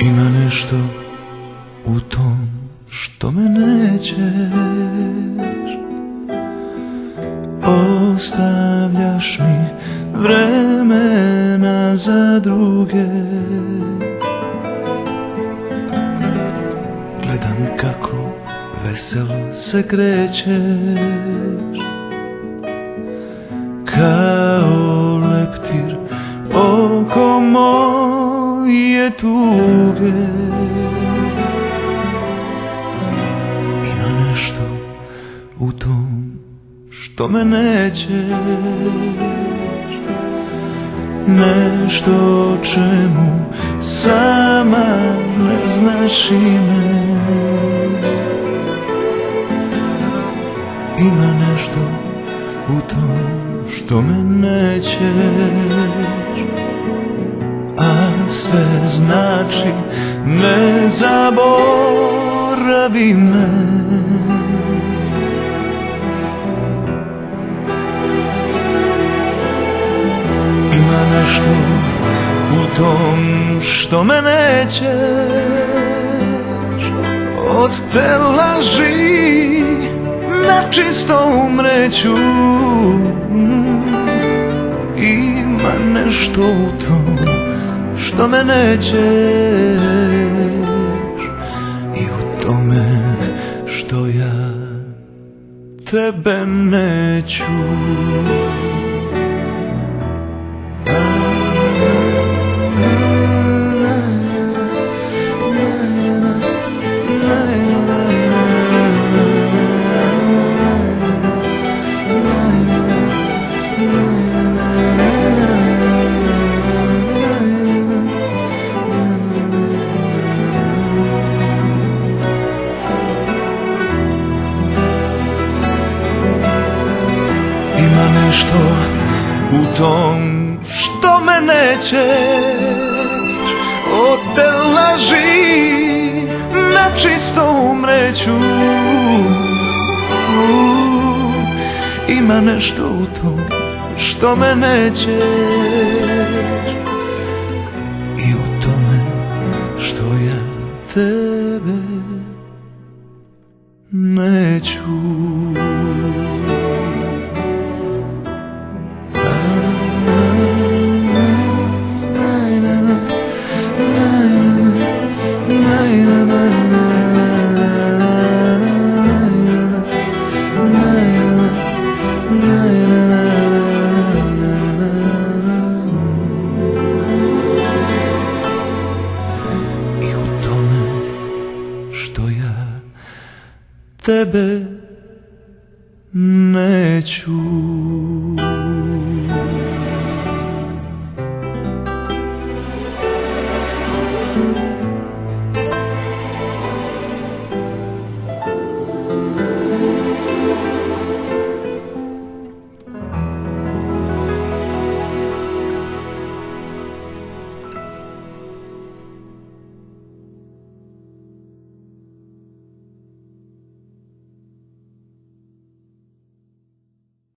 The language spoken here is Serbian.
Ima nešto u tom što me nećeš, ostavljaš mi vremena za druge. Gledam kako veselo se krećeš, kao leptir oko moje tuge. Ima nešto u tom što me nećeš, nešto o čemu sama ne znaš ime. Ima nešto u tom što me nećeš, a sve znači ne zaboravi me. Ima nešto u tom što me nećeš, od te laži na čisto umreću. Ima nešto u tom što me nećeš, i u tome što ja tebe neću. Ima nešto u tom što me nećeš, od te laži na čisto umreću. Ima nešto u tom što me nećeš, i u tome što ja tebe neću. Što ja tebe neću.